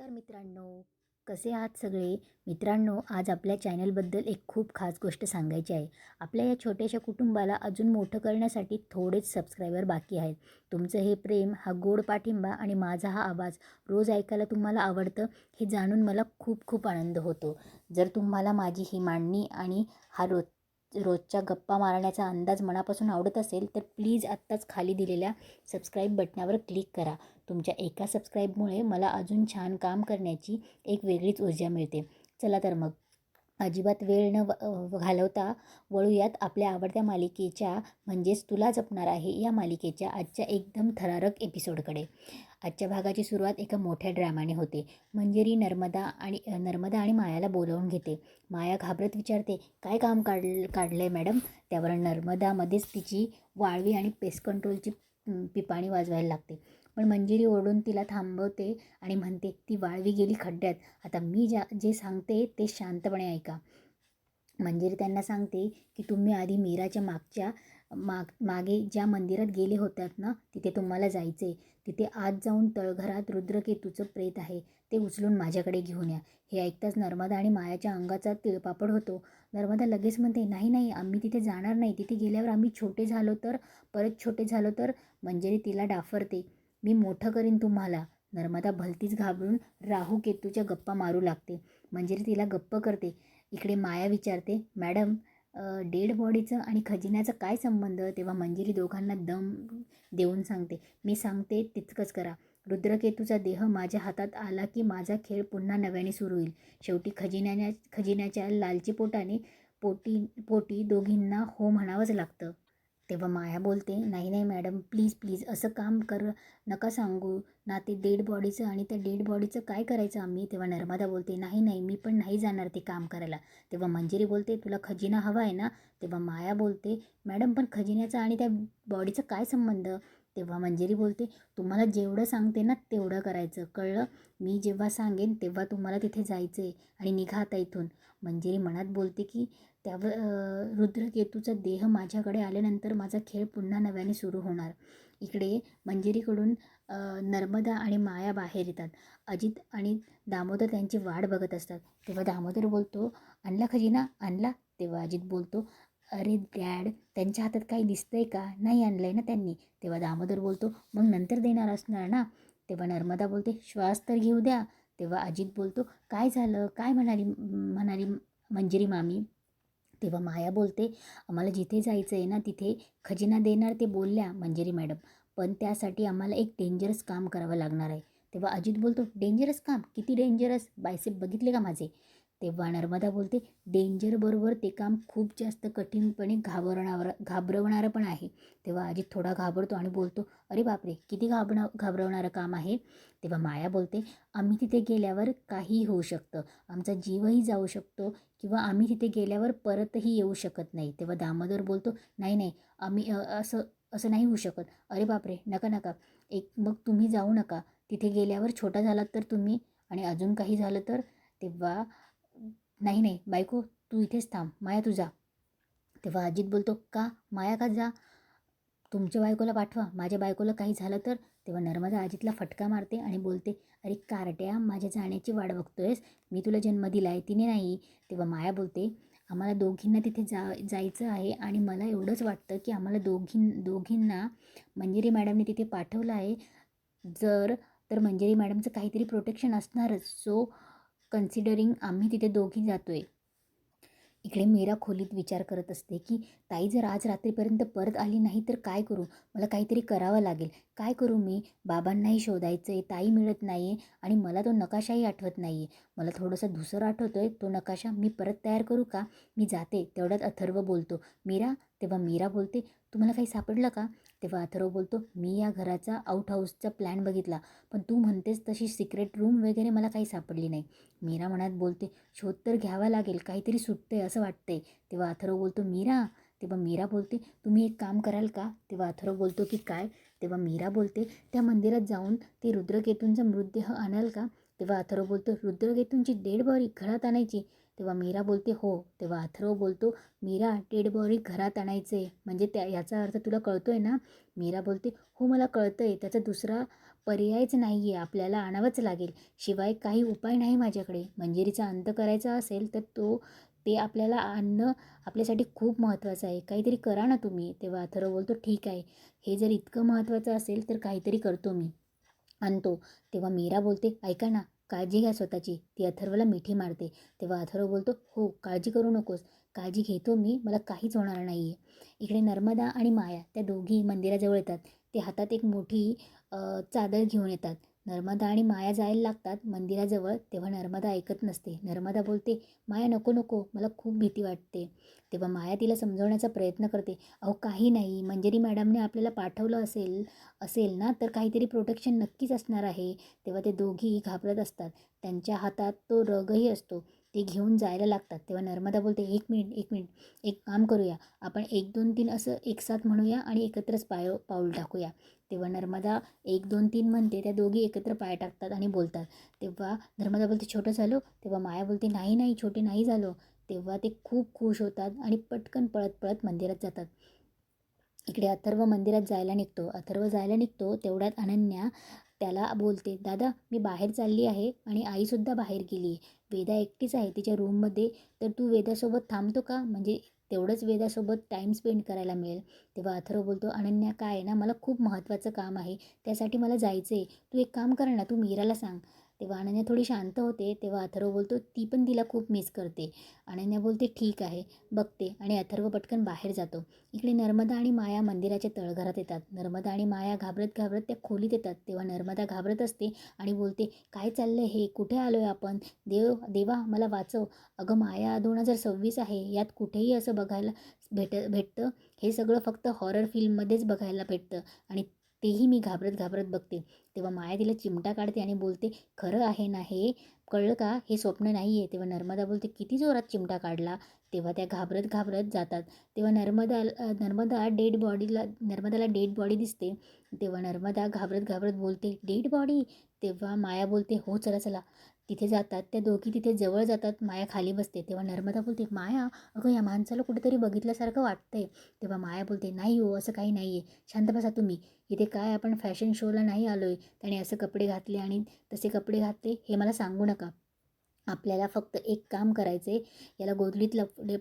नमस्कार मित्रांनो, कसे आहात सगळे? मित्रांनो, आज आपल्या चॅनलबद्दल एक खूप खास गोष्ट सांगायची आहे. आपल्या या छोट्याशा कुटुंबाला अजून मोठं करण्यासाठी थोडेच सबस्क्रायबर बाकी आहेत. तुमचं हे प्रेम, हा गोड पाठिंबा आणि माझा हा आवाज रोज ऐकायला तुम्हाला आवडतं हे जाणून मला खूप खूप आनंद होतो. जर तुम्हाला माझी ही मांडणी आणि हा रोजच्या गप्पा मारण्याचा अंदाज मनापासून आवडत असेल तर प्लीज आत्ताच खाली दिलेल्या सबस्क्राईब बटनावर क्लिक करा. तुमच्या एका सबस्क्राईबमुळे मला अजून छान काम करण्याची एक वेगळीच ऊर्जा मिळते. चला तर मग अजिबात वेळ न घालवता वळूयात आपल्या आवडत्या मालिकेच्या म्हणजेच तुला जपणार आहे या मालिकेच्या आजच्या एकदम थरारक एपिसोडकडे. आजच्या भागाची सुरुवात एका मोठ्या ड्रामाने होते. मंजिरी नर्मदा आणि मायाला बोलावून घेते. माया घाबरत विचारते, काय काम काढलंय मॅडम? त्यावर नर्मदामध्येच तिची वाळवी आणि पेस्ट कंट्रोलची पिपाणी वाजवायला लागते. पण मंजिरी ओरडून तिला थांबवते आणि म्हणते, ती वाळवी गेली खड्ड्यात. आता मी जे सांगते ते शांतपणे ऐका. मंजिरी त्यांना सांगते की तुम्ही आधी मीराच्या मागे ज्या मंदिरात गेले होतात ना, तिथे तुम्हाला जायचे. तिथे आत जाऊन तळघरात रुद्रकेतूचं प्रेत आहे, ते उचलून माझ्याकडे घेऊन या. हे ऐकताच नर्मदा आणि मायाच्या अंगाचा तिळपापड होतो. नर्मदा लगेच म्हणते, नाही नाही, आम्ही तिथे जाणार नाही. तिथे गेल्यावर आम्ही परत छोटे झालो तर. मंजिरी तिला डाफरते, मी मोठं करीन तुम्हाला. नर्मदा भलतीच घाबरून राहू केतूच्या गप्पा मारू लागते. मंजिरी तिला गप्प करते. इकडे माया विचारते, मॅडम डेड बॉडीचं आणि खजिन्याचं काय संबंध? तेव्हा मंजिरी दोघांना दम देऊन सांगते, मी सांगते तितकंच करा. रुद्रकेतूचा देह माझ्या हातात आला की माझा खेळ पुन्हा नव्याने सुरू होईल. शेवटी खजिन्याच्या लालची पोटी दोघींना हो म्हणावंच लागतं. तेव्हा माया बोलते, नाही नाही मॅडम, प्लीज प्लीज असं काम नका सांगू ना. ते डेड बॉडीचं आणि त्या डेड बॉडीचं काय करायचं आम्ही? तेव्हा नर्मदा बोलते, नाही नाही, मी पण नाही जाणार ते काम करायला. तेव्हा मंजिरी बोलते, तुला खजिना हवा आहे ना? तेव्हा माया बोलते, मॅडम पण खजिन्याचा आणि त्या बॉडीचं काय संबंध? तेव्हा मंजिरी बोलते, तुम्हाला जेवढं सांगते ना तेवढं करायचं, कळलं? मी जेव्हा सांगेन तेव्हा तुम्हाला तिथे जायचं आणि निघा आता इथून. मंजिरी मनात बोलते की त्यावर रुद्रकेतूचा देह माझ्याकडे आल्यानंतर माझा खेळ पुन्हा नव्याने सुरू होणार. इकडे मंजिरीकडून नर्मदा आणि माया बाहेर येतात. अजित आणि दामोदर त्यांची वाट बघत असतात. तेव्हा दामोदर बोलतो, आणला खजिना आणला? तेव्हा अजित बोलतो, अरे डॅड, त्यांच्या हातात काही दिसतंय का? नाही आणलंय ना त्यांनी. तेव्हा दामोदर बोलतो, मग नंतर देणार असणार ना? तेव्हा नर्मदा बोलते, श्वास तर घेऊ द्या. तेव्हा अजित बोलतो, काय झालं? काय म्हणाली मंजिरी मामी? तेव्हा माया बोलते, आम्हाला जिथे जायचं आहे ना तिथे खजिना देणार ते बोलल्या मंजिरी मॅडम, पण त्यासाठी आम्हाला एक डेंजरस काम करावं लागणार आहे. तेव्हा अजित बोलतो, डेंजरस काम? किती डेंजरस? बायसेप बघितले का माझे? तेव्हा नर्मदा बोलते, डेंजरबरोबर ते काम खूप जास्त कठीणपणे घाबरवणारं पण आहे. तेव्हा अजित थोडा घाबरतो आणि बोलतो, अरे बापरे, किती घाबरवणारं काम आहे? तेव्हा माया बोलते, आम्ही तिथे गेल्यावर काहीही होऊ शकतं. आमचा जीवही जाऊ शकतो किंवा आम्ही तिथे गेल्यावर परतही येऊ शकत नाही. तेव्हा दामोदर बोलतो, नाही नाही, आम्ही असं नाही होऊ शकत. अरे बापरे, नका नका, मग तुम्ही जाऊ नका. तिथे गेल्यावर छोटा झालात तर तुम्ही, आणि अजून काही झालं तर? तेव्हा नाही नाही बायको, तू इथेच थांब, माया तू जा. तेव्हा अजित बोलतो, का माया का जा? तुमच्या बायकोला पाठवा, माझ्या बायकोला काही झालं तर? तेव्हा नर्मदा अजितला फटका मारते आणि बोलते, अरे कारट्या, माझ्या जाण्याची वाट बघतोयस? मी तुला जन्म दिला आहे, तिने नाही. तेव्हा माया बोलते, आम्हाला दोघींना तिथे जायचं आहे आणि मला एवढंच वाटतं की आम्हाला दोघींना मंजिरी मॅडमने तिथे पाठवलं आहे. तर मंजिरी मॅडमचं काहीतरी प्रोटेक्शन असणारच. सो कन्सिडरिंग आम्ही तिथे दोघी जातो आहे. इकडे मीरा खोलीत विचार करत असते की ताई जर आज रात्रीपर्यंत परत आली नाही तर काय करू? मला काहीतरी करावं लागेल. काय करू मी? बाबांनाही शोधायचं आहे, ताई मिळत नाही आहे आणि मला तो नकाशाही आठवत नाही आहे. मला थोडंसं धुसर आठवतो आहे, तो नकाशा मी परत तयार करू का? मी जाते. तेवढ्यात अथर्व बोलतो, मीरा. तेव्हा मीरा बोलते, तुम्हाला काही सापडलं का? तेव्हा अथर्व बोलतो, मी या घराचा आउट हाऊसचा प्लॅन बघितला, पण तू म्हणतेस तशी सिक्रेट रूम वगैरे मला काही सापडली नाही. मीरा मनात बोलते, शोध तर घ्यावा लागेल, काहीतरी सुटतंय असं वाटतंय. तेव्हा अथर्व बोलतो, मीरा. तेव्हा मीरा बोलते, तुम्ही एक काम कराल का? तेव्हा अथर्व बोलतो की काय? तेव्हा मीरा बोलते, त्या मंदिरात जाऊन ते रुद्रकेतूंचा मृतदेह आणाल का? तेव्हा अथर्व बोलतो, रुद्रकेतूंची डेड बॉडी घरात आणायची? तेव्हा मीरा बोलते, हो. तेव्हा अथर्व बोलतो, मीरा, डेड बॉडी घरात आणायचे म्हणजे याचा अर्थ तुला कळतोय ना? मीरा बोलते, हो मला कळतंय. त्याचा दुसरा पर्यायच नाही आहे, आपल्याला आणावंच लागेल. शिवाय काही उपाय नाही माझ्याकडे. मंजिरीचा अंत करायचा असेल तर ते आपल्याला आणणं आपल्यासाठी खूप महत्त्वाचं आहे. काहीतरी करा ना तुम्ही. तेव्हा अथर्व बोलतो, ठीक आहे, हे जर इतकं महत्त्वाचं असेल तर काहीतरी करतो मी, आणतो. तेव्हा मीरा बोलते, ऐका ना, काळजी घ्या स्वतःची. ती अथर्वला मिठी मारते. तेव्हा अथर्व बोलतो, हो, काळजी करू नकोस, काळजी घेतो मी, मला काहीच होणार नाही आहे. इकडे नर्मदा आणि माया त्या दोघी मंदिराजवळ येतात. ते हातात एक मोठी चादर घेऊन येतात. नर्मदा आणि माया जायला लागतात मंदिराजवळ. तेव्हा नर्मदा ऐकत नसते. नर्मदा बोलते, माया नको नको, मला खूप भीती वाटते. तेव्हा माया तिला समजवण्याचा प्रयत्न करते. अहो काही नाही, मंजिरी मॅडमने आपल्याला पाठवलं असेल असेल ना, तर काहीतरी प्रोटेक्शन नक्कीच असणार आहे. तेव्हा ते दोघी घाबरत असतात. त्यांच्या हातात तो रगही असतो. ते घेऊन जायला लागतात. तेव्हा नर्मदा बोलते, एक मिनिट एक मिनिट, एक काम करूया, आपण 1 2 3 असं एकसाथ म्हणूया आणि एकत्रच पाऊल टाकूया. तेव्हा नर्मदा 1 2 3 म्हणते. त्या दोघी एकत्र पाय टाकतात आणि बोलतात. तेव्हा नर्मदा बोलते, छोटं झालो. तेव्हा माया बोलते, नाही नाही छोटे नाही झालो. तेव्हा ते खूप खुश होतात आणि पटकन पळत पळत मंदिरात जातात. इकडे अथर्व मंदिरात जायला निघतो. अथर्व जायला निघतो तेवढ्यात अनन्या त्याला बोलते, दादा मी बाहेर चालली आहे आणि आईसुद्धा बाहेर गेली आहे. वेदा एकटीच आहे तिच्या रूममध्ये, तर तू वेदासोबत थांबतो का? म्हणजे तेवढंच वेदासोबत टाईम स्पेंड करायला मिळेल. तेव्हा अथर्व बोलतो, अनन्या काय आहे ना, मला खूप महत्त्वाचं काम आहे, त्यासाठी मला जायचं आहे. तू एक काम कर ना, तू मीराला सांग. तेव्हा अनन्या थोडी शांत होते. तेव्हा अथर्व बोलतो, ती पण तिला खूप मिस करते. अनन्या बोलते, ठीक आहे, बघते. आणि अथर्व पटकन बाहेर जातो. इकडे नर्मदा आणि माया मंदिराच्या तळघरात येतात. नर्मदा आणि माया घाबरत घाबरत त्या खोलीत येतात. तेव्हा नर्मदा घाबरत असते आणि बोलते, काय चाललं हे, कुठे आलो आहे आपण? देवा मला वाचव. अगं माया, 2026 आहे, यात कुठेही असं बघायला भेटतं. हे सगळं फक्त हॉरर फिल्ममध्येच बघायला भेटतं आणि तेही मी घाबरत घाबरत बघते. तेव्हा माया तिला चिमटा काढते आणि बोलते, खरं आहे ना हे, कळलं का, हे स्वप्न नाही आहे. तेव्हा नर्मदा बोलते, किती जोरात चिमटा काढला. तेव्हा त्या घाबरत घाबरत जातात. तेव्हा नर्मदाला डेड बॉडी दिसते. तेव्हा नर्मदा घाबरत घाबरत बोलते, डेड बॉडी? तेव्हा माया बोलते, हो चला चला. तिथे जातात. त्या दोघी तिथे जवळ जातात. माया खाली बसते. तेव्हा नर्मदा बोलते, माया, अगं या माणसाला कुठेतरी बघितल्यासारखं वाटतंय. तेव्हा माया बोलते, नाही हो, असं काही नाही आहे, शांत बसा तुम्ही. इथे काय आपण फॅशन शोला नाही आलो आहे. त्याने असं कपडे घातले आणि तसे कपडे घातले हे मला सांगू नका. आपल्याला फक्त एक काम करायचे, याला गोधडीत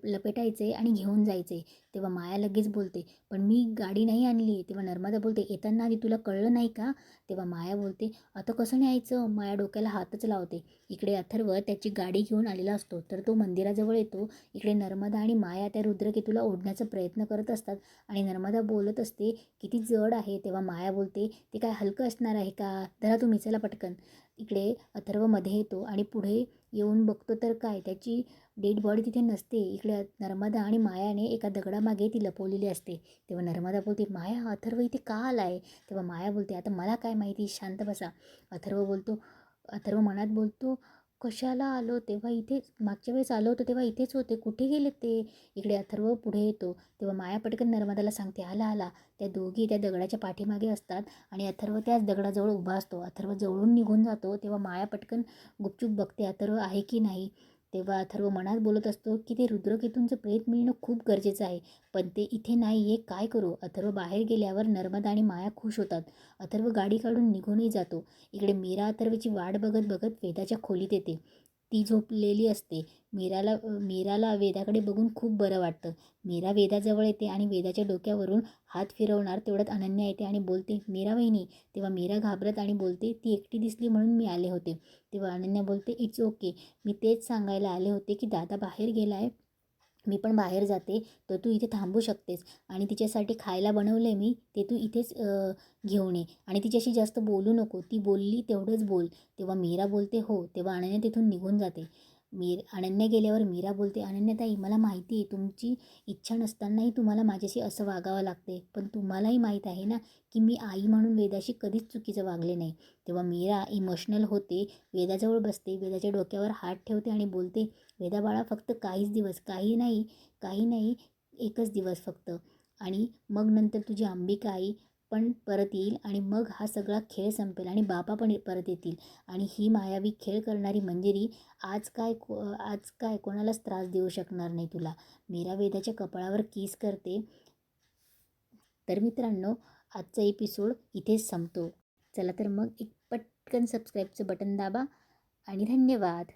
लपेटायचे आणि घेऊन जायचे. तेव्हा माया लगेच बोलते, पण मी गाडी नाही आणली. तेव्हा नर्मदा बोलते, येताना आधी तुला कळलं नाही का? तेव्हा माया बोलते, आता कसं न्यायचं? माया डोक्याला हातच लावते. इकडे अथर्व त्याची गाडी घेऊन आलेला असतो, तर तो मंदिराजवळ येतो. इकडे नर्मदा आणि माया त्या रुद्रकेतूला ओढण्याचा प्रयत्न करत असतात आणि नर्मदा बोलत असते, किती जड आहे. तेव्हा माया बोलते, ते काय हलकं असणार आहे का? धरा तुम्ही, चला पटकन. इकडे अथर्व मध्ये येतो आणि पुढे येऊन बघतो तर काय, त्याची डेड बॉडी तिथे नसते. इकडे नर्मदा आणि मायाने एका दगडामागे ती लपवलेली असते. तेव्हा नर्मदा बोलते, माया, अथर्व इथे का आलाय? तेव्हा माया बोलते, आता मला काय माहिती, शांत बसा. अथर्व मनात बोलतो, कशाला आलो? तेव्हा इथे मागच्या वेळेस आलो होतो तेव्हा इथेच होते, कुठे गेले ते? इकडे अथर्व पुढे येतो. तेव्हा माया पटकन नर्मदाला सांगते, आला आला. त्या दोघी त्या दगडाच्या पाठीमागे असतात आणि अथर्व त्याच दगडाजवळ उभा असतो. अथर्व जवळून निघून जातो. तेव्हा माया पटकन गुपचूप बघते अथर्व आहे की नाही. तेव्हा अथर्व मनात बोलत असतो की ते रुद्रकेतूंचं प्रेत मिळणं खूप गरजेचं आहे, पण ते इथे नाही आहे, काय करू? अथर्व बाहेर गेल्यावर नर्मदा आणि माया खुश होतात. अथर्व गाडी काढून निघूनही जातो. इकडे मीरा अथर्वची वाट बघत बघत वेदाच्या खोलीत येते. ती झोपलेली असते. मीराला वेदाकडे बघून खूप बरं वाटतं. मीरा वेदाजवळ येते आणि वेदाच्या डोक्यावरून हात फिरवणार तेवढ्यात अनन्या येते आणि बोलते, मीरा वहिनी. तेव्हा मीरा घाबरत आणि बोलते, ती एकटी दिसली म्हणून मी आले होते. तेव्हा अनन्या बोलते, इट्स ओके, मी तेच सांगायला आले होते की दादा बाहेर गेला आहे, मी पण बाहेर जाते, तर तू इथे थांबू शकतेस आणि तिच्यासाठी खायला बनवलं आहे मी, ते तू इथेच घेऊन ये आणि तिच्याशी जास्त बोलू नको, ती बोलली तेवढंच बोल. तेव्हा मीरा बोलते, हो. तेव्हा अनन्या तिथून निघून जाते. अनन्या गेल्यावर मीरा बोलते, अनन्याताई, मला माहिती आहे तुमची इच्छा नसतानाही तुम्हाला माझ्याशी असं वागावं लागते, पण तुम्हालाही माहीत आहे ना की मी आई म्हणून वेदाशी कधीच चुकीचं वागले नाही. तेव्हा मीरा इमोशनल होते, वेदाजवळ बसते, वेदाच्या डोक्यावर हात ठेवते आणि बोलते, वेदा बाळा, फक्त काहीच दिवस, काही नाही, एकच दिवस फक्त, आणि मग नंतर तुझी अंबिका आई पण परत येईल आणि मग हा सगळा खेळ संपेल आणि बाबा पण परत येतील आणि ही मायावी खेळ करणारी मंजिरी आज काय कोणालाच त्रास देऊ शकणार नाही तुला. मीरा वेदाच्या कपाळावर किस करते. तर मित्रांनो, आजचा एपिसोड इथेच संपतो. चला तर मग एक पटकन सबस्क्राईबचं बटन दाबा आणि धन्यवाद.